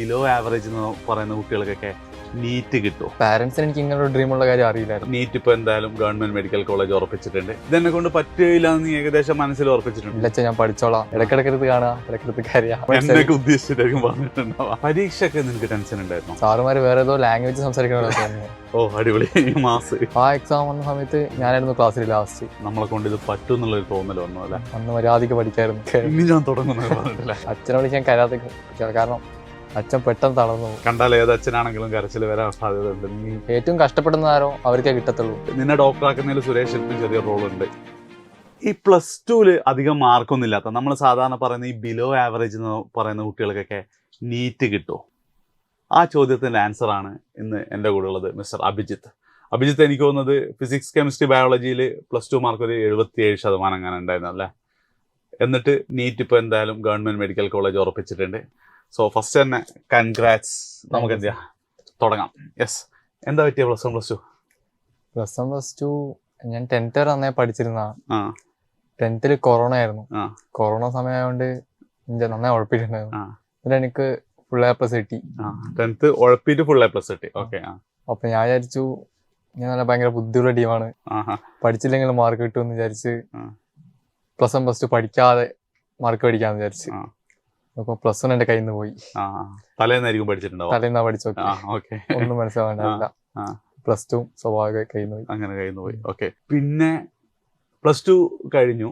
Below average എന്ന് പറയുന്ന കുട്ടികൾക്കൊക്കെ നീറ്റ് കിട്ടും. പാരന്റ്സിന് എനിക്ക് ഇങ്ങനെ ഒരു ഡ്രീം ഉള്ള കാര്യം അറിയില്ലായിരുന്നു. നീറ്റ് ഇപ്പൊ എന്തായാലും ഗവൺമെന്റ് മെഡിക്കൽ കോളേജ് ഉറപ്പിച്ചിട്ടുണ്ട്. ഇതെന്നെ കൊണ്ട് പറ്റുകയില്ല എന്ന് ഏകദേശം മനസ്സിൽ ഉറപ്പിച്ചിട്ടുണ്ട്. ഇല്ല, ഞാൻ പഠിച്ചോളാം, ഇടക്കിടക്കടുത്ത് കാണാ, ഇടക്കിടത്ത് കരയാ. എന്നൊക്കെ ഉദ്ദേശിച്ചിട്ടായിരിക്കും പറഞ്ഞിട്ടുണ്ടാവാം. പരീക്ഷയൊക്കെ നിനക്ക് ടെൻഷൻ ഉണ്ടായിരുന്നു? സാറുമാര് വേറെ ഏതോ ലാംഗ്വേജ് സംസാരിക്കണോ. ഓ അടിപൊളി. മാസ് ആ എക്സാം വന്ന സമയത്ത് ഞാനായിരുന്നു ക്ലാസ്സിൽ ലാസ്റ്റ്. നമ്മളെ കൊണ്ട് ഇത് പറ്റും എന്നുള്ളൊരു തോന്നൽ വന്നു അല്ലെ? അന്ന് മര്യാദയ്ക്ക് പഠിക്കായിരുന്നു. ഇനി ഞാൻ തുടങ്ങുന്നത് പറഞ്ഞിട്ടില്ല. അച്ഛനെ വിളിക്കാൻ കരാതെ, കാരണം അച്ഛൻ പെട്ടെന്ന് തളർന്നു. കണ്ടാൽ ഏത് അച്ഛനാണെങ്കിലും കരച്ചിൽ വരാൻ സാധ്യതയുണ്ട്. നീ ഏറ്റവും കഷ്ടപ്പെടുന്ന ആരോ അവർക്കേ കിട്ടത്തുള്ളൂ. നിന്നെ ഡോക്ടറാക്കുന്നതിൽ സുരേഷ് ശില്പി ചെറിയ റോളുണ്ട്. ഈ +2 അധികം മാർക്കൊന്നും ഇല്ലാത്ത, നമ്മൾ സാധാരണ പറയുന്ന ഈ ബിലോ ആവറേജ് എന്ന് പറയുന്ന കുട്ടികൾക്കൊക്കെ നീറ്റ് കിട്ടും. ആ ചോദ്യത്തിൻ്റെ ആൻസറാണ് ഇന്ന് എൻ്റെ കൂടെ ഉള്ളത് മിസ്റ്റർ അഭിജിത്ത്. അഭിജിത്ത്, എനിക്ക് തോന്നുന്നത് ഫിസിക്സ് കെമിസ്ട്രി ബയോളജിയിൽ +2 മാർക്ക് ഒരു 77% അങ്ങനെ ഉണ്ടായിരുന്നു അല്ലേ? എന്നിട്ട് നീറ്റ് ഇപ്പോൾ എന്തായാലും ഗവൺമെൻറ് മെഡിക്കൽ കോളേജ് ഉറപ്പിച്ചിട്ടുണ്ട്. സോ ഫസ്റ്റ് തന്നെ കൺഗ്രാറ്റ്സ്. നമുക്ക് എന്ത് ചെയ്യാം, തുടങ്ങാം. യെസ്, എന്താ പറ്റിയ +1 +2? +1 +2 ഞാൻ 10th വരെ നന്നായി പഠിച്ചിരുന്ന. 10th കൊറോണ ആയിരുന്നു. കൊറോണ സമയമായതുകൊണ്ട് നന്നായി ഉഴപ്പിയിട്ടുണ്ടായിരുന്നു. പിന്നെ എനിക്ക് full A+ കിട്ടി. 10th ഉഴപ്പിയിട്ട് full A+ കിട്ടി. ഓക്കെ. അപ്പൊ ഞാൻ വിചാരിച്ചു ഞാൻ നല്ല ഭയങ്കര ബുദ്ധിയുള്ള ടീമാണ്, പഠിച്ചില്ലെങ്കിൽ മാർക്ക് കിട്ടുമെന്ന് വിചാരിച്ച് +1 +2 പഠിക്കാതെ മാർക്ക് പഠിക്കാന്ന് വിചാരിച്ച്. അപ്പൊ +1 എന്റെ കയ്യിൽ നിന്ന് പോയി. തലേന്നായിരിക്കും പഠിച്ചിട്ടുണ്ടാവും. തലേന്നാ പഠിച്ചു. ഒന്നും മനസ്സിലാവേണ്ട. +2 സ്വാഭാവിക കയ്യിൽ നിന്ന് പോയി. അങ്ങനെ കയ്യിൽ നിന്ന് പോയി. ഓക്കെ. പിന്നെ +2 കഴിഞ്ഞു.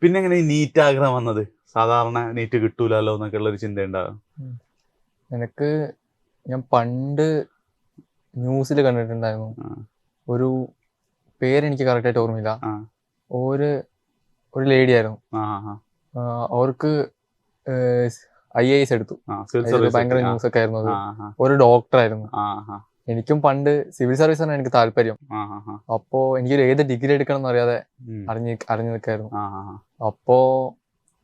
പിന്നെ എങ്ങനെ ഈ നീറ്റ് ആഗ്രഹം വന്നത്? സാധാരണ നീറ്റ് കിട്ടൂലല്ലോ എന്നൊക്കെ ഉള്ളൊരു ചിന്ത ഉണ്ടാകും. എനിക്ക് ഞാൻ പണ്ട് ന്യൂസിൽ കണ്ടിട്ടുണ്ടായിരുന്നു. ഒരു പേരെനിക്ക് കറക്റ്റായിട്ട് ഓർമ്മയില്ല. ഒരു ലേഡി ആയിരുന്നു. അവർക്ക് IAS എടുത്തു. ഭയങ്കര ന്യൂസ് ഒക്കെ ആയിരുന്നു. അത് ഒരു ഡോക്ടറായിരുന്നു. എനിക്കും പണ്ട് സിവിൽ സർവീസാണ് എനിക്ക് താല്പര്യം. അപ്പോ എനിക്കൊരു ഏത് ഡിഗ്രി എടുക്കണം എന്ന് അറിയാതെ അറിഞ്ഞു നിൽക്കായിരുന്നു. അപ്പോ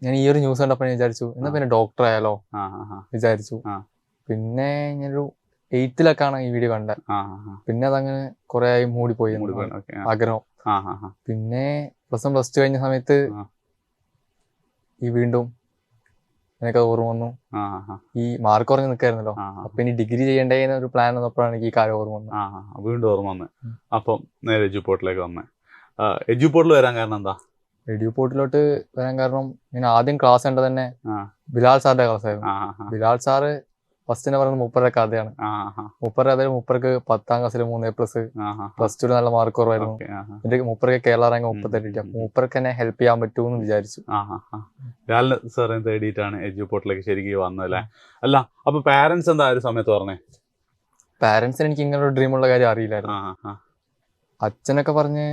ഞാൻ ഈ ഒരു ന്യൂസ് കണ്ടപ്പോൾ ഞാൻ വിചാരിച്ചു എന്നാ പിന്നെ ഡോക്ടർ ആയാലോ വിചാരിച്ചു. പിന്നെ ഞാനൊരു 8th ഈ വീഡിയോ കണ്ടത്. പിന്നെ അതങ്ങനെ കുറെ ആയി മൂടിപ്പോയി ആഗ്രഹം. പിന്നെ +1 +2 കഴിഞ്ഞ സമയത്ത് ഈ വീണ്ടും എനിക്കത് ഓർമ്മ വന്നു. ഈ മാർക്ക് കുറഞ്ഞ് നിൽക്കായിരുന്നല്ലോ, അപ്പൊ ഇനി ഡിഗ്രി ചെയ്യേണ്ടതെന്ന് ഒരു പ്ലാൻ വന്നപ്പോഴാണ് എനിക്ക് ഈ കാര്യം ഓർമ്മ വന്നത്. വീണ്ടും ഓർമ്മ വന്ന്. അപ്പം നേരെ എഡ്യൂപോർട്ടിലേക്ക് വന്നേ. എഡ്യൂപോർട്ടിൽ വരാൻ കാരണം എന്താ? എഡ്യൂപോർട്ടിലോട്ട് വരാൻ കാരണം ഞാൻ ആദ്യം ക്ലാസ് കണ്ടത് തന്നെ ബിലാൽ സാറിന്റെ ക്ലാസ് ആയിരുന്നു. ബിലാൽ സാറ് ഫസ്റ്റ് പറയുന്നത് മൂപ്പരുടെ കഥയാണ്. മൂപ്പരുടെ 10th ക്ലാസ്സിൽ 3 A+, +2 നല്ല മാർക്ക് കുറവായിരുന്നു. എന്റെ മൂപ്പർക്ക് കേരള റാങ്ക് 38. മൂപ്പർക്ക് എന്നെ ഹെൽപ്പ് ചെയ്യാൻ പറ്റുമെന്ന് വിചാരിച്ചു. സാറിനെ തേടിയിട്ടാണ് എഡ്യൂപോർട്ടിലേക്ക് ശരിക്കും വന്നല്ലേ? അല്ല, അപ്പൊ പാരന്റ്സ് എന്താ ഒരു സമയത്ത് പറഞ്ഞേ? പാരന്റ്സിന് എനിക്ക് ഇങ്ങനെ ഒരു ഡ്രീം ഉള്ള കാര്യം അറിയില്ലായിരുന്നു. അച്ഛനൊക്കെ പറഞ്ഞ്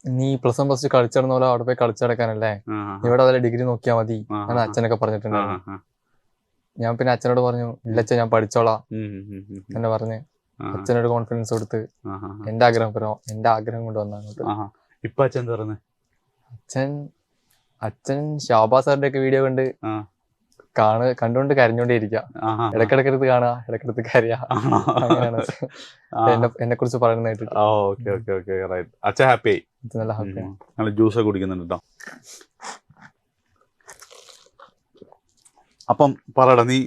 നീ +1 +2 കളിച്ചിടുന്ന പോലെ അവിടെ പോയി കളിച്ചടക്കാനല്ലേ, ഇവിടെ അതല്ല ഡിഗ്രി നോക്കിയാൽ മതി എന്ന് അച്ഛനൊക്കെ പറഞ്ഞിട്ടുണ്ടായിരുന്നു. ഞാൻ പിന്നെ അച്ഛനോട് പറഞ്ഞു ഇല്ല അച്ഛൻ ഞാൻ പഠിച്ചോളാം എന്നെ പറഞ്ഞ് അച്ഛനോട് കോൺഫിഡൻസ് കൊടുത്ത് എന്റെ ആഗ്രഹം കൊണ്ട് വന്നു. ഇപ്പൊ അച്ഛൻ പറഞ്ഞു? അച്ഛൻ ഷാബാസ് സാറിന്റെ ഒക്കെ വീഡിയോ കണ്ടുകൊണ്ട് കരഞ്ഞോണ്ടേ ഇരിക്കുക. ഇടക്കിടക്കടുത്ത് കാണുക, ഇടക്കിടത്ത് കരയാ. അങ്ങനെയാണ് എന്നെ കുറിച്ച് പറയുന്നത് കേട്ടിട്ട്. അച്ഛൻ ഹാപ്പി? നല്ല ഹാപ്പിയാണ്. ജ്യൂസ് കുടിക്കുന്നുണ്ട് കേട്ടോ. അപ്പം പറയടാ, നീ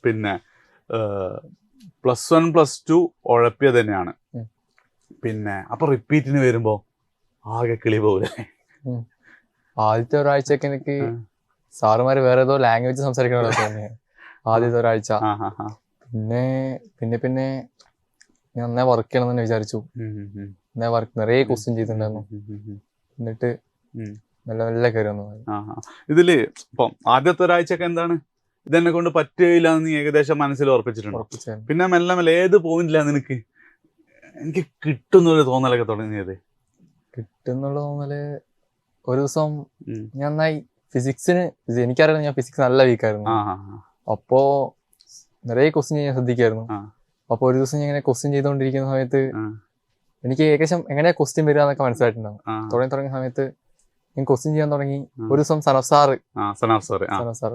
പിന്നെ +1 +2 ഉഴപ്പിയത് തന്നെയാണ്. പിന്നെ അപ്പൊ റിപ്പീറ്റിന് വരുമ്പോ ആകെ കിളി പോകൂലേ? ആദ്യത്തെ ഒരാഴ്ചയൊക്കെ എനിക്ക് സാറുമാര് വേറെ ഏതോ ലാംഗ്വേജ് സംസാരിക്കണോ തോന്നി ആദ്യത്തെ ഒരാഴ്ച. പിന്നെ ഞാൻ നന്നായി വർക്ക് ചെയ്യണം തന്നെ വിചാരിച്ചു. നിറയെ ക്വസ്റ്റ്യൻ ചെയ്തിട്ടുണ്ടായിരുന്നു. എന്നിട്ട് നല്ല കയറി വന്നു. ഇതില് ഇപ്പം ആദ്യത്തെ ഒരാഴ്ചയൊക്കെ എന്താണ് ഇതെന്നെ കൊണ്ട് പറ്റുകയില്ല എന്ന് ഏകദേശം മനസ്സിൽ ഉറപ്പിച്ചിട്ടുണ്ട്. പിന്നെ മെല്ലെ ഏത് പോയിന്റില്ല നിനക്ക് എനിക്ക് കിട്ടുന്നൊരു തോന്നലൊക്കെ തുടങ്ങിയത്? കിട്ടുന്നുള്ള തോന്നല് ഒരു ദിവസം ഞാൻ നന്നായി എനിക്കറിയാം ഞാൻ ഫിസിക്സ് നല്ല വീക്കായിരുന്നു. അപ്പോ നിറയെ ക്വസ്റ്റ്യൻ ഞാൻ ശ്രദ്ധിക്കായിരുന്നു. അപ്പൊ ഒരു ദിവസം ഞാൻ ഇങ്ങനെ ക്വസ്റ്റ്യൻ ചെയ്തുകൊണ്ടിരിക്കുന്ന സമയത്ത് എനിക്ക് ഏകദേശം എങ്ങനെയാ ക്വസ്റ്റ്യൻ വരിക എന്നൊക്കെ മനസ്സിലായിട്ടുണ്ടാവും. തുടങ്ങിയ സമയത്ത് ഞാൻ ക്വസ്റ്റ്യൻ ചെയ്യാൻ തുടങ്ങി. ഒരു ദിവസം സനഫ് സാർ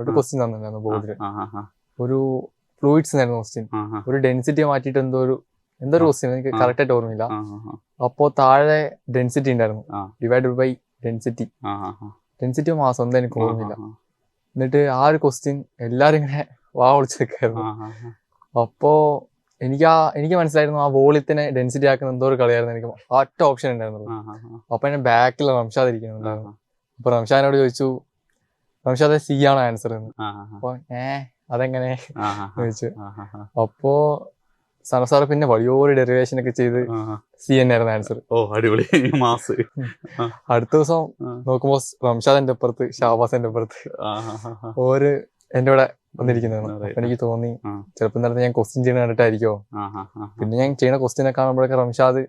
ഒരു ക്വസ്റ്റ്യൻ തന്നിട്ടുണ്ടായിരുന്നു ബോർഡിൽ. ഒരു ഫ്ലൂയിഡ്സ് ആയിരുന്നു ക്വസ്റ്റ്യൻ. ഒരു ഡെൻസിറ്റി മാറ്റിയിട്ട് എന്തോ ഒരു ക്വസ്റ്റ്യൻ എനിക്ക് കറക്റ്റ് ആയിട്ട് ഓർമ്മയില്ല. അപ്പോ താഴെ ഡെൻസിറ്റി ഉണ്ടായിരുന്നു, ഡിവൈഡഡ് ബൈ ഡെൻസിറ്റി മാസം എന്താ എനിക്ക് ഓർമ്മയില്ല. എന്നിട്ട് ആ ഒരു ക്വസ്റ്റ്യൻ എല്ലാരും ഇങ്ങനെ വിളിച്ചു നിൽക്കായിരുന്നു. അപ്പോ എനിക്ക് മനസ്സിലായിരുന്നു ആ വോളിയത്തിനെ ഡെൻസിറ്റി ആക്കുന്ന എന്തോ ഒരു കളിയായിരുന്നു. എനിക്ക് ഒറ്റ ഓപ്ഷൻ ഉണ്ടായിരുന്നുള്ളൂ. അപ്പൊ എന്നെ ബാക്കിൽ റംഷാദ് ഇരിക്കുന്നുണ്ടായിരുന്നു. അപ്പൊ റംഷാദിനോട് ചോദിച്ചു, റംഷാദ് സി ആണോ ആൻസർ എന്ന്. അപ്പൊ അതെങ്ങനെ ചോദിച്ചു. അപ്പോ സാർ പിന്നെ വലിയൊരു ഡെറിവേഷൻ ഒക്കെ ചെയ്ത് സി ആയിരുന്നു ആൻസർ. അടിപൊളി മാസ്. അടുത്ത ദിവസം നോക്കുമ്പോ റംഷാദ് എന്റെ അപ്പുറത്ത്, ഷാബാസ് എന്റെ അപ്പുറത്ത്, ഓര് എന്റെ കൂടെ വന്നിരിക്കുന്നതാണ്. അപ്പൊ എനിക്ക് തോന്നി ചിലപ്പോ നേരത്തെ ഞാൻ ക്വസ്റ്റ്യൻ ചെയ്യുന്ന കണ്ടിട്ടായിരിക്കോ. പിന്നെ ഞാൻ ചെയ്യുന്ന ക്വസ്റ്റ്യനെ കാണുമ്പോഴൊക്കെ റംഷാദ്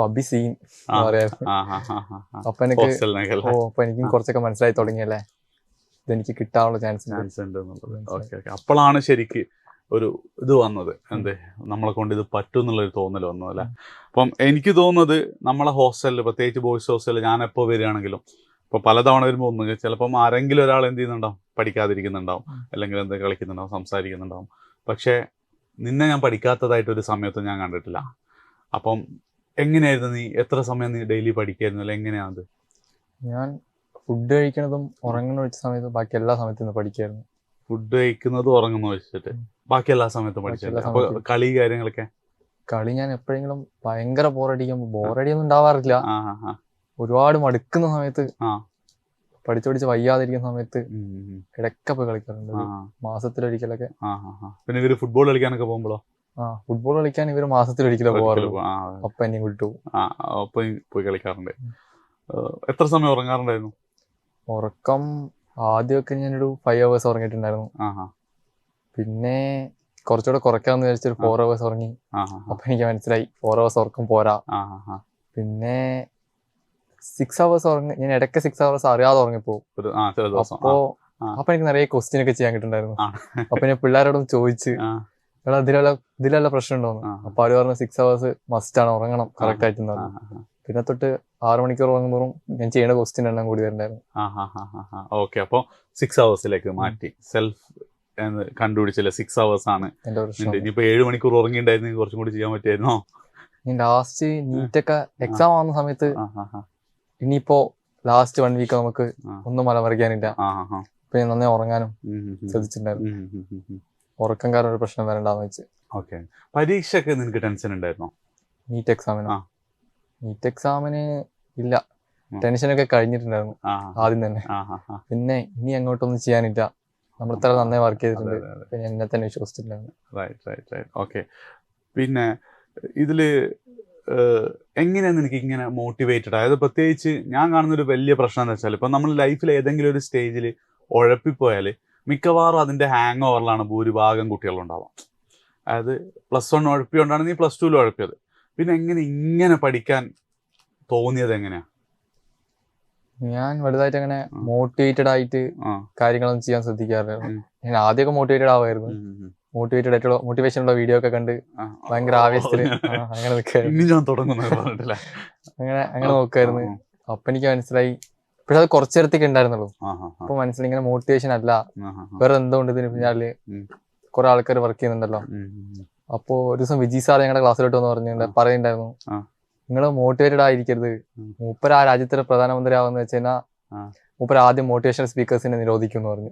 അബി സീൻ പറയായിരുന്നു. അപ്പൊ എനിക്കും കുറച്ചൊക്കെ മനസ്സിലായി തുടങ്ങിയല്ലേ ഇതെനിക്ക് കിട്ടാനുള്ള ചാൻസ് ഉണ്ട്. അപ്പോഴാണ് ശരിക്ക് ഒരു ഇത് വന്നത്, നമ്മളെ കൊണ്ട് ഇത് പറ്റും എന്നുള്ളൊരു തോന്നൽ വന്നു അല്ലേ. അപ്പം എനിക്ക് തോന്നുന്നത് നമ്മളെ ഹോസ്റ്റലിൽ, പ്രത്യേകിച്ച് ബോയ്സ് ഹോസ്റ്റലിൽ ഞാൻ എപ്പോൾ വരികയാണെങ്കിലും ഇപ്പോൾ പലതവണ വരുമ്പോൾ ഒന്ന് ചിലപ്പം ആരെങ്കിലും ഒരാൾ എന്ത് ചെയ്യുന്നുണ്ടാവും, പഠിക്കാതിരിക്കുന്നുണ്ടാവും, അല്ലെങ്കിൽ എന്ത് കളിക്കുന്നുണ്ടാവും, സംസാരിക്കുന്നുണ്ടാവും. പക്ഷേ നിന്നെ ഞാൻ പഠിക്കാത്തതായിട്ടൊരു സമയത്തും ഞാൻ കണ്ടിട്ടില്ല. അപ്പം എങ്ങനെയായിരുന്നു നീ, എത്ര സമയം നീ ഡെയിലി പഠിക്കായിരുന്നു, അല്ലെ എങ്ങനെയാണത്? ഞാൻ ഫുഡ് കഴിക്കുന്നതും ഉറങ്ങുന്ന വെച്ച സമയത്ത് ബാക്കി എല്ലാ സമയത്തും പഠിക്കായിരുന്നു. ഫുഡ് കഴിക്കുന്നതും ഉറങ്ങുന്ന വെച്ചിട്ട് ബാക്കി എല്ലാ സമയത്തും പഠിച്ചില്ല. അപ്പൊ കളി കാര്യങ്ങളൊക്കെ? കളി ഞാൻ എപ്പോഴെങ്കിലും ഭയങ്കര ബോറടിക്കുമ്പോൾ, ബോറടിയൊന്നും ഉണ്ടാവാറില്ല, ഒരുപാട് മടുക്കുന്ന സമയത്ത്, പഠിച്ച് വയ്യാതിരിക്കുന്ന സമയത്ത് ഇടയ്ക്ക് പോയി കളിക്കാറുണ്ട്, മാസത്തിലൊരിക്കലൊക്കെ. പിന്നെ ഇവര് ഫുട്ബോൾ കളിക്കാനൊക്കെ പോകുമ്പോഴോ? ഫുട്ബോൾ കളിക്കാൻ ഇവര് മാസത്തിലൊരിക്കലോ പോകാറുള്ളൂ. അപ്പൊ എന്നെ വിട്ടു പോയി കളിക്കാറുണ്ട്. എത്ര സമയം ഉറങ്ങാറുണ്ടായിരുന്നു? ഉറക്കം ആദ്യമൊക്കെ ഞാനൊരു 5 hours ഉറങ്ങിയിട്ടുണ്ടായിരുന്നു. പിന്നെ കുറച്ചുകൂടെ കുറയ്ക്കാന്ന് വിചാരിച്ചൊരു 4 hours ഉറങ്ങി. അപ്പൊ എനിക്ക് മനസ്സിലായി 4 hours ഉറക്കം പോരാ. പിന്നെ 6 hours ഉറങ്ങി. ഞാൻ ഇടയ്ക്ക് 6 hours അറിയാതെ ഉറങ്ങിപ്പോവും. അപ്പൊ എനിക്ക് നിറയെ ക്വസ്റ്റ്യൻ ഒക്കെ ചെയ്യാൻ കിട്ടുന്നുണ്ടായിരുന്നു. അപ്പൊ ഞാൻ പിള്ളേരോടൊന്ന് ചോദിച്ച്, എടാ ഇതിലുള്ള പ്രശ്നം ഉണ്ടോന്ന്. അപ്പൊ അവര് പറഞ്ഞു 6 hours മസ്റ്റ് ആണ്, ഉറങ്ങണം കറക്റ്റ് ആയിട്ട്. പിന്നെ തൊട്ട് 6 മണിക്കൂർ ഉറങ്ങുമ്പോഴും ഞാൻ ചെയ്യുന്ന ക്വസ്റ്റ്യൻ എണ്ണം കൂടി വരണ്ടായിരുന്നു. ഓക്കെ, അപ്പൊ 6 hours മാറ്റി സെൽഫ് കണ്ടുപിടിച്ചില്ല. 6 hours ആണ് ഇനിയിപ്പോ 7 മണിക്കൂർ ഉറങ്ങിണ്ടായിരുന്നെങ്കിൽ കുറച്ചും കൂടി ചെയ്യാൻ പറ്റിയായിരുന്നോ? ലാസ്റ്റ് നീറ്റൊക്കെ എക്സാം ആവുന്ന സമയത്ത് ഇനിയിപ്പോ ലാസ്റ്റ് 1 week നമുക്ക് ഒന്നും മലമറിക്കാനില്ല. അപ്പൊ ഞാൻ നന്നായി ഉറങ്ങാനും ശ്രദ്ധിച്ചിട്ടുണ്ടായിരുന്നു. ഉറക്കം കാരണം ഒരു പ്രശ്നം വരണ്ടാന്ന് വെച്ച്. ഓക്കെ, പരീക്ഷയ്ക്ക് നിനക്ക് ടെൻഷൻ ഉണ്ടായിരുന്നോ? നീറ്റ് എക്സാമിന് ഇല്ല, ടെൻഷനൊക്കെ കഴിഞ്ഞിട്ടുണ്ടായിരുന്നു ആദ്യം തന്നെ. പിന്നെ ഇനി അങ്ങോട്ടൊന്നും ചെയ്യാനില്ല, നമ്മൾ ഇത്ര നന്നായി വർക്ക് ചെയ്തിട്ടുണ്ട്, പിന്നെ എന്നെ തന്നെ വിശ്വസിച്ചിട്ടുണ്ടായിരുന്നു. ഓക്കെ, പിന്നെ ഇതില് എങ്ങനെയാണ് എനിക്ക് ഇങ്ങനെ മോട്ടിവേറ്റഡ് ആയത്? പ്രത്യേകിച്ച് ഞാൻ കാണുന്നൊരു വലിയ പ്രശ്നം എന്ന് വെച്ചാൽ, ഇപ്പം നമ്മൾ ലൈഫിൽ ഏതെങ്കിലും ഒരു സ്റ്റേജിൽ ഉഴപ്പിപ്പോയാൽ മിക്കവാറും അതിൻ്റെ ഹാങ് ഓവറിലാണ് ഭൂരിഭാഗം കുട്ടികളുണ്ടാവാം. അതായത് +1 ഉഴപ്പിക്കൊണ്ടാണ് നീ +2 ഉഴപ്പിയത്. പിന്നെ ഇങ്ങനെ പഠിക്കാൻ തോന്നിയത് എങ്ങനെയാ? ഞാൻ വലുതായിട്ട് അങ്ങനെ മോട്ടിവേറ്റഡ് ആയിട്ട് കാര്യങ്ങളൊന്നും ചെയ്യാൻ ശ്രദ്ധിക്കാറില്ല. ഞാൻ ആദ്യമൊക്കെ മോട്ടിവേറ്റഡ് ആവുമായിരുന്നു, മോട്ടിവേഷനുള്ള വീഡിയോ ഒക്കെ കണ്ട് ഭയങ്കര ആവേശത്തില് അങ്ങനെ അങ്ങനെ നോക്കായിരുന്നു. അപ്പൊ എനിക്ക് മനസ്സിലായി, പക്ഷെ അത് കുറച്ചു നേരത്തേക്ക് ഉണ്ടായിരുന്നുള്ളൂ. അപ്പൊ മനസ്സിലായി ഇങ്ങനെ മോട്ടിവേഷൻ അല്ല, വേറെ എന്തുകൊണ്ട് ഇതിന് പിന്നാലെ കുറെ ആൾക്കാർ വർക്ക് ചെയ്യുന്നുണ്ടല്ലോ. അപ്പോ ഒരു ദിവസം വിജി സാർ ഞങ്ങളുടെ ക്ലാസ്സിലോട്ട് വന്ന് പറയുന്നുണ്ടായിരുന്നു, നിങ്ങൾ മോട്ടിവേറ്റഡ് ആയിരിക്കരുത്, മൂപ്പർ ആ രാജ്യത്തിലെ പ്രധാനമന്ത്രി ആവുന്ന വെച്ച് കഴിഞ്ഞാൽ മൂപ്പർ ആദ്യം മോട്ടിവേഷണൽ സ്പീക്കേഴ്സിനെ നിരോധിക്കും എന്ന് പറഞ്ഞു.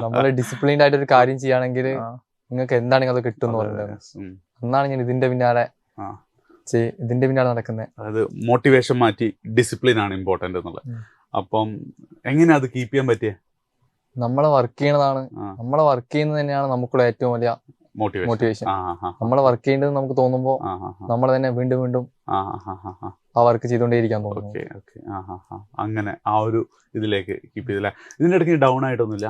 നമ്മൾ ഡിസിപ്ലിൻഡ് ആയിട്ട് ഒരു കാര്യം ചെയ്യുകയാണെങ്കിൽ നിങ്ങൾക്ക് എന്താണെങ്കിൽ അത് കിട്ടും എന്ന് പറഞ്ഞിട്ടുണ്ടായിരുന്നു. എന്നാണ് ഞാൻ ഇതിന്റെ പിന്നാലെ നടക്കുന്നത്. അതായത് മോട്ടിവേഷൻ മാറ്റി ഡിസിപ്ലിൻ ആണ് ഇമ്പോർട്ടന്റ് എന്നുള്ളത്. അപ്പം എങ്ങനെയാ അത് കീപ്പ് ചെയ്യാൻ പറ്റിയ? നമ്മളെ വർക്ക് ചെയ്യണതാണ്, നമ്മളെ വർക്ക് ചെയ്യുന്നത് തന്നെയാണ് നമുക്കുള്ള ഏറ്റവും വലിയ മോട്ടിവേഷൻ. നമ്മളെ വർക്ക് ചെയ്യേണ്ടത് നമുക്ക് തോന്നുമ്പോ നമ്മൾ തന്നെ വീണ്ടും വീണ്ടും ആ വർക്ക് ചെയ്തുകൊണ്ടേയിരിക്കാൻ തോന്നുന്നു. അങ്ങനെ ആ ഒരു ഇതിലേക്ക് കീപ്പ് ചെയ്തില്ല. ഇതിന്റെ ഇടയ്ക്ക് ഡൗൺ ആയിട്ടൊന്നുമില്ല?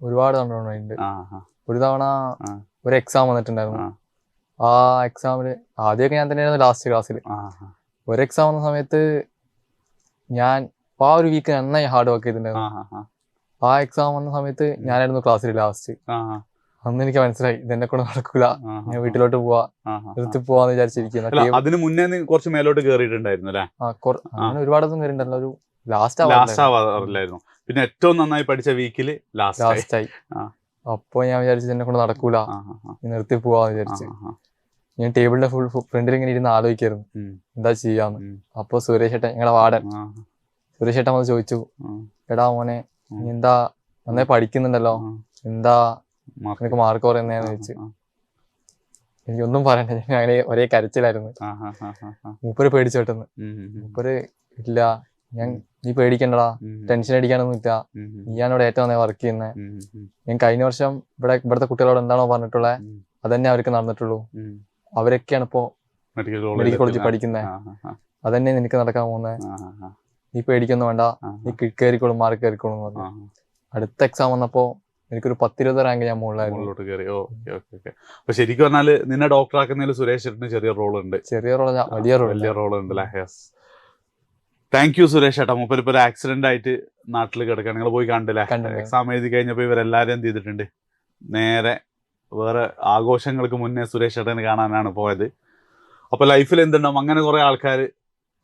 ഒരുപാട് ഡൗൺ ആയിട്ടുണ്ട്. ഒരു തവണ ഒരു എക്സാം വന്നിട്ടുണ്ടായിരുന്നു. ആ എക്സാമില് ആദ്യമൊക്കെ ഞാൻ തന്നെയായിരുന്നു ലാസ്റ്റ് ക്ലാസ്സിൽ. ഒരു എക്സാം വന്ന സമയത്ത് ഞാൻ ആ ഒരു വീക്ക് നന്നായി ഹാർഡ് വർക്ക് ചെയ്തിട്ടുണ്ടായിരുന്നു. ആ എക്സാം വന്ന സമയത്ത് ഞാനായിരുന്നു ക്ലാസ്സിൽ ലാസ്റ്റ്. അന്ന് എനിക്ക് മനസ്സിലായി ഇതെന്നെ കൊണ്ട് നടക്കൂല, ഞാൻ വീട്ടിലോട്ട് നിർത്തി പോവാന്ന് വിചാരിച്ചിരിക്കുന്നു. അതിന് മുന്നേ കുറച്ച് മേലോട്ട് കേറിയിട്ടുണ്ടായിരുന്നു അല്ലേ? അങ്ങനെ ഒരുപാടൊന്നും കേറിയിട്ടുണ്ടല്ലോ, ഒരു ലാസ്റ്റ് ആവാറില്ലായിരുന്നു. പിന്നെ ഏറ്റവും നന്നായി പഠിച്ച വീക്കില് ലാസ്റ്റ് ആയി. അപ്പൊ ഞാൻ വിചാരിച്ചു എന്നെ കൊണ്ട് നടക്കൂല, നിർത്തി പോവാന്ന് വിചാരിച്ചു. ഞാൻ ടേബിളിന്റെ ഫ്രണ്ടിൽ ഇങ്ങനെ ഇരുന്ന് ആലോചിക്കായിരുന്നു എന്താ ചെയ്യാന്ന്. അപ്പൊ സുരേഷ് ഏട്ടൻ, ഞങ്ങളുടെ വാർഡൻ സുരേഷ് ഏട്ടൻ വന്ന് ചോദിച്ചു, എടാ മോനെ നീ എന്താ നന്നായി പഠിക്കുന്നുണ്ടല്ലോ, എന്താ നിനക്ക് മാർക്ക് പറയുന്നതെന്ന് ചോദിച്ചു. എനിക്കൊന്നും പറയണ്ട, ഞാൻ അങ്ങനെ ഒരേ കരച്ചിലായിരുന്നു. മൂപ്പര് പേടിച്ചു പെട്ടെന്ന്. മൂപ്പര് ഇല്ല, നീ പേടിക്കണ്ടടാ, ടെൻഷൻ അടിക്കാനൊന്നും ഇല്ല, നീയാണിവിടെ ഏറ്റവും നന്നായി വർക്ക് ചെയ്യുന്നത്. ഞാൻ കഴിഞ്ഞ വർഷം ഇവിടുത്തെ കുട്ടികളോട് എന്താണോ പറഞ്ഞിട്ടുള്ളത് അതന്നെ അവർക്ക് നടന്നിട്ടുള്ളൂ. അവരൊക്കെയാണ് ഇപ്പോ മെഡിക്കൽ കോളേജിൽ പഠിക്കുന്നത്. അതന്നെ നിനക്ക് നടക്കാൻ പോകുന്നത്. നീ പേടിക്കൊന്നും വേണ്ട, നീ കയറിക്കോളും, മാർക്ക് കയറിക്കോളും എന്ന് പറഞ്ഞു. അടുത്ത എക്സാം വന്നപ്പോ എനിക്കൊരു 10-20 റാങ്ക് ഞാൻ മുകളിലോട്ട് കയറി. അപ്പൊ ശരിക്കും പറഞ്ഞാല് നിന്നെ ഡോക്ടർ ആക്കുന്നതിൽ സുരേഷ് ചേട്ടന് ചെറിയ റോൾ ഉണ്ട്. ചെറിയ റോൾ, വലിയ റോൾ ഉണ്ട് അല്ലേ? താങ്ക് യു സുരേഷ് ചേട്ടാ. മൂപ്പര് ഇപ്പൊ ഒരു ആക്സിഡന്റ് ആയിട്ട് നാട്ടിൽ കിടക്കാൻ നിങ്ങൾ പോയി കണ്ടില്ലേ? എക്സാം എഴുതി കഴിഞ്ഞപ്പോ ഇവരെല്ലാരും എന്ത് ചെയ്തിട്ടുണ്ട്, നേരെ വേറെ ആഘോഷങ്ങൾക്ക് മുന്നേ സുരേഷ് ചേട്ടനെ കാണാനാണ് പോയത്. അപ്പൊ ലൈഫിൽ എന്തുണ്ടാവും, അങ്ങനെ കുറെ ആൾക്കാർ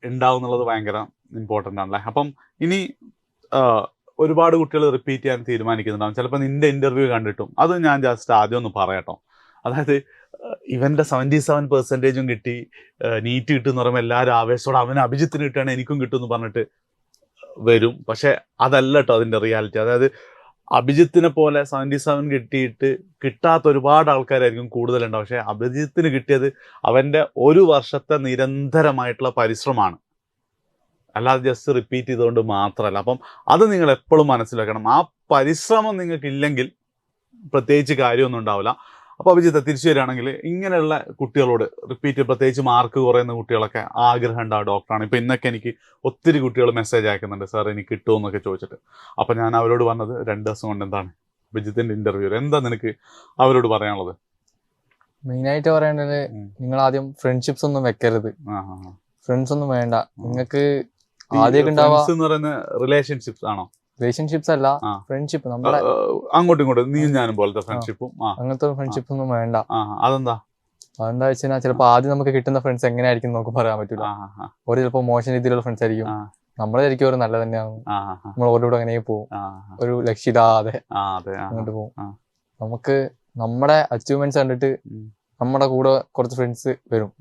ഉണ്ടാവും എന്നുള്ളത് ഭയങ്കര ഇമ്പോർട്ടൻ്റ് ആണല്ലേ. അപ്പം ഇനി ഒരുപാട് കുട്ടികൾ റിപ്പീറ്റ് ചെയ്യാൻ തീരുമാനിക്കുന്നുണ്ടാവും. ചിലപ്പോൾ നിന്റെ ഇന്റർവ്യൂ കണ്ടിട്ടും അത് ഞാൻ ജസ്റ്റ് ആദ്യം ഒന്ന് പറയാട്ടോ. അതായത് ഇവന്റെ 77% കിട്ടി, നീറ്റ് കിട്ടുമെന്ന് പറയുമ്പോൾ എല്ലാവരും ആവേശത്തോടെ അവന് അഭിജിത്തിന് കിട്ടുകയാണ് എനിക്കും കിട്ടുമെന്ന് പറഞ്ഞിട്ട് വരും. പക്ഷെ അതല്ല കേട്ടോ അതിന്റെ റിയാലിറ്റി. അതായത് അഭിജിത്തിനെ പോലെ 77 കിട്ടിയിട്ട് കിട്ടാത്ത ഒരുപാട് ആൾക്കാരായിരിക്കും കൂടുതലുണ്ടാവും. പക്ഷെ അഭിജിത്തിന് കിട്ടിയത് അവന്റെ ഒരു വർഷത്തെ നിരന്തരമായിട്ടുള്ള പരിശ്രമമാണ്, അല്ലാതെ ജസ്റ്റ് റിപ്പീറ്റ് ചെയ്തുകൊണ്ട് മാത്രമല്ല. അപ്പം അത് നിങ്ങൾ എപ്പോഴും മനസ്സിലാക്കണം. ആ പരിശ്രമം നിങ്ങൾക്കില്ലെങ്കിൽ പ്രത്യേകിച്ച് കാര്യമൊന്നും ഉണ്ടാവില്ല. അപ്പോൾ അഭിജിത്ത് തിരിച്ചു വരികയാണെങ്കിൽ ഇങ്ങനെയുള്ള കുട്ടികളോട് റിപ്പീറ്റ്, പ്രത്യേകിച്ച് മാർക്ക് കുറയുന്ന കുട്ടികളൊക്കെ ആഗ്രഹം ഉണ്ടാവും ഡോക്ടറാണ്. ഇപ്പം ഇന്നൊക്കെ എനിക്ക് ഒത്തിരി കുട്ടികൾ മെസ്സേജ് അയക്കുന്നുണ്ട്, സാർ എനിക്ക് കിട്ടുമോ എന്നൊക്കെ ചോദിച്ചിട്ട്. അപ്പം ഞാൻ അവരോട് പറഞ്ഞത് 2 ദിവസം കൊണ്ട് എന്താണ് അഭിജിത്തിന്റെ ഇന്റർവ്യൂ, എന്താ നിനക്ക് അവരോട് പറയാനുള്ളത്? മെയിനായിട്ട് പറയേണ്ടത്, നിങ്ങൾ ആദ്യം ഫ്രണ്ട്ഷിപ്സ് ഒന്നും വെക്കരുത്. ഫ്രണ്ട്സ് ഒന്നും വേണ്ട നിങ്ങൾക്ക്. ആദ്യമൊക്കെ റിലേഷൻഷിപ്സ് ആണോ? റിലേഷൻഷിപ്സ് അല്ല, ഫ്രണ്ട്ഷിപ്പ്. നമ്മുടെ അങ്ങോട്ടും ഇങ്ങോട്ടും നീ ഞാനും പോലത്തെ ഫ്രണ്ട്ഷിപ്പും അങ്ങനത്തെ ഫ്രണ്ട്ഷിപ്പ് ഒന്നും വേണ്ട. അതെന്താ വെച്ചാൽ ചിലപ്പോൾ ആദ്യം നമുക്ക് കിട്ടുന്ന ഫ്രണ്ട്സ് എങ്ങനെയായിരിക്കും നമുക്ക് പറയാൻ പറ്റില്ല. ഒരു ചിലപ്പോൾ മോശം രീതിയിലുള്ള ഫ്രണ്ട്സ് ആയിരിക്കും, നമ്മളായിരിക്കും ഒരു നല്ല തന്നെയാണ്. നമ്മൾ ഓരോട് അങ്ങനെ പോകും, ഒരു ലക്ഷ്യമില്ലാതെ അങ്ങോട്ട് പോകും. നമുക്ക് നമ്മുടെ അച്ചീവ്മെന്റ്സ് കണ്ടിട്ട് നമ്മുടെ കൂടെ കുറച്ച് ഫ്രണ്ട്സ് വരും,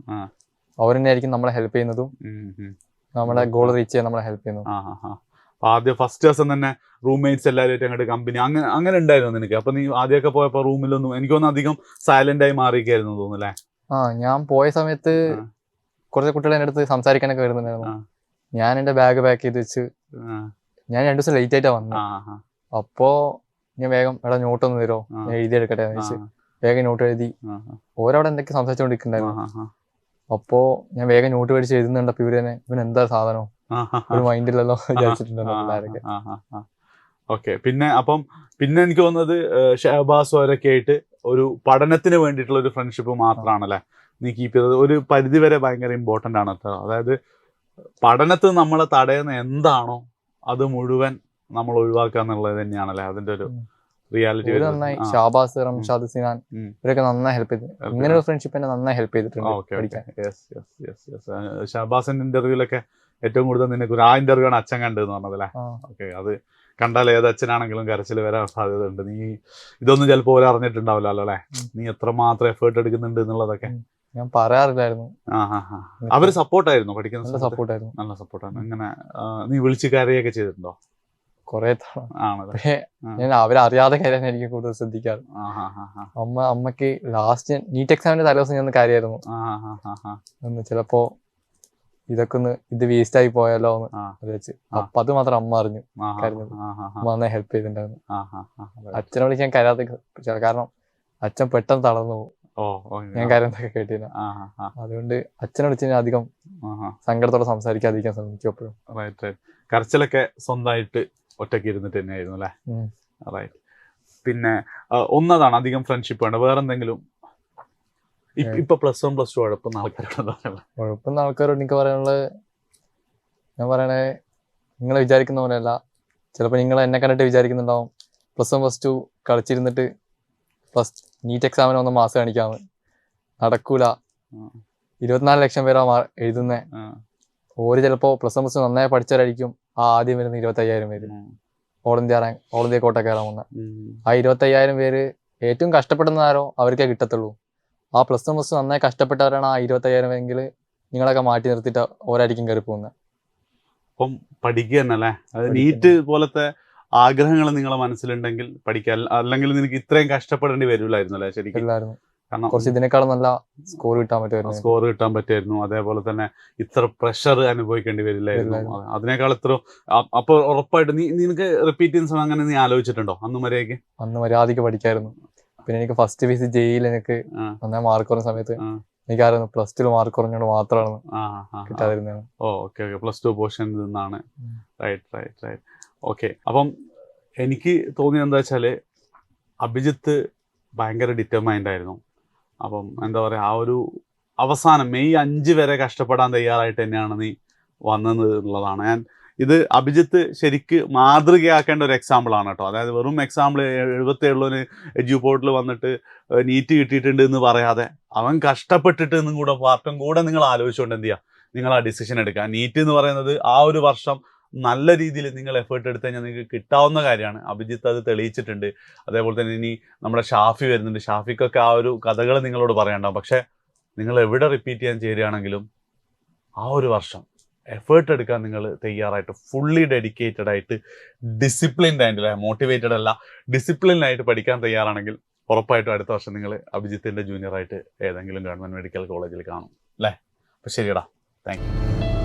അവർ തന്നെ ആയിരിക്കും നമ്മളെ ഹെൽപ്പ് ചെയ്യുന്നതും നമ്മുടെ ഗോൾ റീച്ച് ചെയ്യാൻ നമ്മളെ ഹെൽപ്പ് ചെയ്യുന്നതും. ആദ്യം ഫസ്റ്റ് ദിവസം തന്നെ റൂംമേറ്റ്സ് എല്ലാവരും അങ്ങോട്ട് കമ്പനി അങ്ങനെ ഉണ്ടായിരുന്നു നിനക്ക്? അപ്പൊ നീ ആദ്യമൊക്കെ പോയപ്പോ റൂമിലൊന്നും എനിക്ക് തോന്നുന്നു അധികം സൈലന്റ് ആയി മാറിയിരിക്കായിരുന്നു തോന്നുന്നല്ലേ? ഞാൻ പോയ സമയത്ത് കുറച്ച് കുട്ടികൾ എൻ്റെ അടുത്ത് സംസാരിക്കാനൊക്കെ വരുന്നുണ്ടായിരുന്നു. ഞാൻ എന്റെ ബാഗ് പാക്ക് ചെയ്ത് വെച്ച് ഞാൻ 2 ദിവസം ലേറ്റ് ആയിട്ടാ വന്നത്. അപ്പോ ഞാൻ വേഗം എടാ നോട്ട് ഒന്ന് തരുമോ, ഞാൻ എഴുതി എടുക്കട്ടെ എന്ന് വെച്ച് വേഗം നോട്ട് എഴുതി. ഓരവിടെ എന്തൊക്കെ സംസാരിച്ചുകൊണ്ടിരിക്കുന്നുണ്ടായിരുന്നു. അപ്പോ ഞാൻ വേഗം നോട്ട് മേടിച്ച് എഴുതുന്നുണ്ടപ്പോ ഇവൻ എന്താ സാധനം, ഒരു മൈൻഡിലല്ലോ വിചാരിച്ചിട്ടുണ്ടായിരുന്നു. ഓക്കെ. പിന്നെ എനിക്ക് തോന്നുന്നത് ഷഹബാസ് അവരൊക്കെ ആയിട്ട് ഒരു പഠനത്തിന് വേണ്ടിയിട്ടുള്ള ഒരു ഫ്രണ്ട്ഷിപ്പ് മാത്രമാണല്ലേ നീ കീപ്പ് ചെയ്തത്? ഒരു പരിധിവരെ ഭയങ്കര ഇമ്പോർട്ടൻ്റ് ആണ് കേട്ടോ. അതായത് പഠനത്തിൽ നമ്മളെ തടയുന്ന എന്താണോ അത് മുഴുവൻ നമ്മൾ ഒഴിവാക്കുക എന്നുള്ളത് തന്നെയാണല്ലേ അതിന്റെ ഒരു റിയാലിറ്റി. നന്നായി ഷാബാസ്, റംഷാദ്, സിനാൻ ഇവരൊക്കെ നന്നായി ഹെൽപ്പ് ചെയ്തു. ഇങ്ങനെ ഒരു ഫ്രണ്ട്ഷിപ്പ് എന്നെ നന്നായി ഹെൽപ്പ് ചെയ്തിട്ടുണ്ട്. ഷാബാസിന്റെ ഇന്റർവ്യൂലൊക്കെ ഏറ്റവും കൂടുതൽ നിനക്ക് ആ ഇന്റർവ്യൂ ആണ് അച്ഛൻ കണ്ടെന്ന് പറഞ്ഞതല്ലേ? ഓക്കെ. അത് കണ്ടാൽ ഏത് അച്ഛനാണെങ്കിലും കരച്ചിൽ വരാൻ സാധ്യത ഉണ്ട്. നീ ഇതൊന്നും ചിലപ്പോൾ ഓരോ അറിഞ്ഞിട്ടുണ്ടാവില്ലല്ലോ അല്ലെ, നീ എത്രമാത്രം എഫേർട്ട് എടുക്കുന്നുണ്ട് എന്നുള്ളതൊക്കെ. ഞാൻ പറയാറില്ലായിരുന്നു. അവര് സപ്പോർട്ടായിരുന്നു പഠിക്കുന്ന? നല്ല സപ്പോർട്ടായിരുന്നു. നല്ല സപ്പോർട്ടാണ്. അങ്ങനെ നീ വിളിച്ച് കരയൊക്കെ ചെയ്തിട്ടുണ്ടോ? കൊറേ ഞാൻ അവരറിയാതെ കരയാൻ എനിക്ക് കൂടുതൽ ശ്രദ്ധിക്കാറ്. അമ്മക്ക് ലാസ്റ്റ് നീറ്റ് എക്സാമിന്റെ തലേദിവസം ഞാൻ കാര്യമായിരുന്നു. ചിലപ്പോ ഇതൊക്കെ ഇത് വേസ്റ്റ് ആയി പോയാലോ എന്ന് വെച്ച്. അപ്പൊ അത് മാത്രം അമ്മ അറിഞ്ഞു കരഞ്ഞത്. അമ്മ നന്നായി ഹെൽപ്പ് ചെയ്തിട്ടുണ്ടായിരുന്നു. അച്ഛനെ വിളിച്ച് ഞാൻ കരാതെ, കാരണം അച്ഛൻ പെട്ടെന്ന് തളർന്നു പോകും ഞാൻ കരഞ്ഞൊക്കെ കേട്ടില്ല. അതുകൊണ്ട് അച്ഛനെ വിളിച്ച് ഞാൻ അധികം സങ്കടത്തോടെ സംസാരിക്കാതിരിക്കാൻ ശ്രമിക്കും എപ്പോഴും. കരച്ചിലൊക്കെ സ്വന്തമായിട്ട് ഒറ്റയ്ക്ക് ഇരുന്നിട്ട് തന്നെയായിരുന്നു അല്ലേ? റൈറ്റ്. പിന്നെ ഒന്നതാണ് അധികം ഫ്രണ്ട്ഷിപ്പ് വേണ്ട, വേറെ എന്തെങ്കിലും ഇപ്പൊ +1 +2 കുഴപ്പുന്ന ആൾക്കാരോട് എനിക്ക് പറയാനുള്ളത്, ഞാൻ പറയണേ നിങ്ങൾ വിചാരിക്കുന്ന പോലെയല്ല. ചിലപ്പോൾ നിങ്ങൾ എന്നെ കണ്ടിട്ട് വിചാരിക്കുന്നുണ്ടാവും +1 +2 കളിച്ചിരുന്നിട്ട് നീറ്റ് എക്സാമിന് 1 മാസം കാണിക്കാന്ന്. നടക്കൂല. 24 ലക്ഷം പേരാ എഴുതുന്നേ. ഓര് ചിലപ്പോ +1 +2 നന്നായി പഠിച്ചവരായിരിക്കും ആദ്യം വരുന്ന 25,000 പേര് ഓൾ ഇന്ത്യ കോട്ട കയറാൻ വന്ന. ആ 25,000 പേര് ഏറ്റവും കഷ്ടപ്പെടുന്നതാരോ അവർക്കേ കിട്ടത്തുള്ളൂ. ആ +1 +2 നന്നായി കഷ്ടപ്പെട്ടവരാണ് ആ 25,000 എങ്കിൽ നിങ്ങളൊക്കെ മാറ്റി നിർത്തിയിട്ട് ഓരായിരിക്കും കയറി പോകുന്നത്. അപ്പം പഠിക്കുക തന്നെ അല്ലേ? അത് നീറ്റ് പോലത്തെ ആഗ്രഹങ്ങൾ നിങ്ങളെ മനസ്സിലുണ്ടെങ്കിൽ പഠിക്കാൻ, അല്ലെങ്കിൽ നിനക്ക് ഇത്രയും കഷ്ടപ്പെടേണ്ടി വരില്ലായിരുന്നു അല്ലേ ശരിക്കും? കാരണം കുറച്ച് ഇതിനേക്കാളും നല്ല സ്കോർ കിട്ടാൻ പറ്റുമായിരുന്നു. അതേപോലെ തന്നെ ഇത്ര പ്രഷർ അനുഭവിക്കേണ്ടി വരില്ലായിരുന്നു. അതിനേക്കാൾ ഇത്ര അപ്പൊ ഉറപ്പായിട്ട് നിനക്ക് റിപ്പീറ്റ് ചെയ്യുന്ന സമയം അങ്ങനെ നീ ആലോചിച്ചിട്ടുണ്ടോ അന്ന് മര്യാദയ്ക്ക് പഠിക്കായിരുന്നു. പിന്നെ എനിക്ക് ഫസ്റ്റ് ഫേസ് ജെയിൽ എനിക്ക് നന്നായി മാർക്ക് കുറഞ്ഞ സമയത്ത് എനിക്കറിയായിരുന്നു പ്ലസ് ടു മാർക്ക് കുറഞ്ഞോണ്ട് മാത്രമാണ് കിട്ടാതിരുന്നത്. ഓക്കെ പ്ലസ് ടു പോർഷനിൽ നിന്നാണ്. റൈറ്റ്. ഓക്കെ, അപ്പം എനിക്ക് തോന്നിയത് എന്താ വെച്ചാല് അഭിജിത്ത് ഭയങ്കര ഡിറ്റർമൈൻഡ് ആയിരുന്നു. അപ്പം എന്താ പറയുക, ആ ഒരു അവസാനം മെയ് 5 വരെ കഷ്ടപ്പെടാൻ തയ്യാറായിട്ട് തന്നെയാണ് നീ വന്നത് എന്നുള്ളതാണ്. ഇത് അഭിജിത്ത് ശരിക്ക് മാതൃകയാക്കേണ്ട ഒരു എക്സാമ്പിൾ ആണ് കേട്ടോ. അതായത് വെറും എക്സാമ്പിൾ 77 എഡ്യൂ പോർട്ടിൽ വന്നിട്ട് നീറ്റ് കിട്ടിയിട്ടുണ്ട് എന്ന് പറയാതെ അവൻ കഷ്ടപ്പെട്ടിട്ട് എന്നും കൂടെ പാർട്ടും കൂടെ നിങ്ങൾ ആലോചിച്ചുകൊണ്ട് എന്ത് ചെയ്യുക, നിങ്ങൾ ആ ഡിസിഷൻ എടുക്കുക. നീറ്റ് എന്ന് പറയുന്നത് ആ ഒരു വർഷം നല്ല രീതിയിൽ നിങ്ങൾ എഫേർട്ട് എടുത്തു കഴിഞ്ഞാൽ നിങ്ങൾക്ക് കിട്ടാവുന്ന കാര്യമാണ്. അഭിജിത്ത് അത് തെളിയിച്ചിട്ടുണ്ട്. അതേപോലെ തന്നെ ഇനി നമ്മുടെ ഷാഫി വരുന്നുണ്ട്. ഷാഫിക്കൊക്കെ ആ ഒരു കഥകൾ നിങ്ങളോട് പറയണ്ടാവും. പക്ഷേ നിങ്ങൾ എവിടെ റിപ്പീറ്റ് ചെയ്യാൻ ചേരുകയാണെങ്കിലും ആ ഒരു വർഷം എഫേർട്ട് എടുക്കാൻ നിങ്ങൾ തയ്യാറായിട്ട് ഫുള്ളി ഡെഡിക്കേറ്റഡ് ആയിട്ട് ഡിസിപ്ലിൻഡ് ആയിട്ടില്ല, മോട്ടിവേറ്റഡ് അല്ല, ഡിസിപ്ലിൻഡ് ആയിട്ട് പഠിക്കാൻ തയ്യാറാണെങ്കിൽ ഉറപ്പായിട്ടും അടുത്ത വർഷം നിങ്ങൾ അഭിജിത്തിൻ്റെ ജൂനിയറായിട്ട് ഏതെങ്കിലും ഗവൺമെൻറ് മെഡിക്കൽ കോളേജിൽ കാണും അല്ലേ? അപ്പോൾ ശരിയടാ, താങ്ക് യു.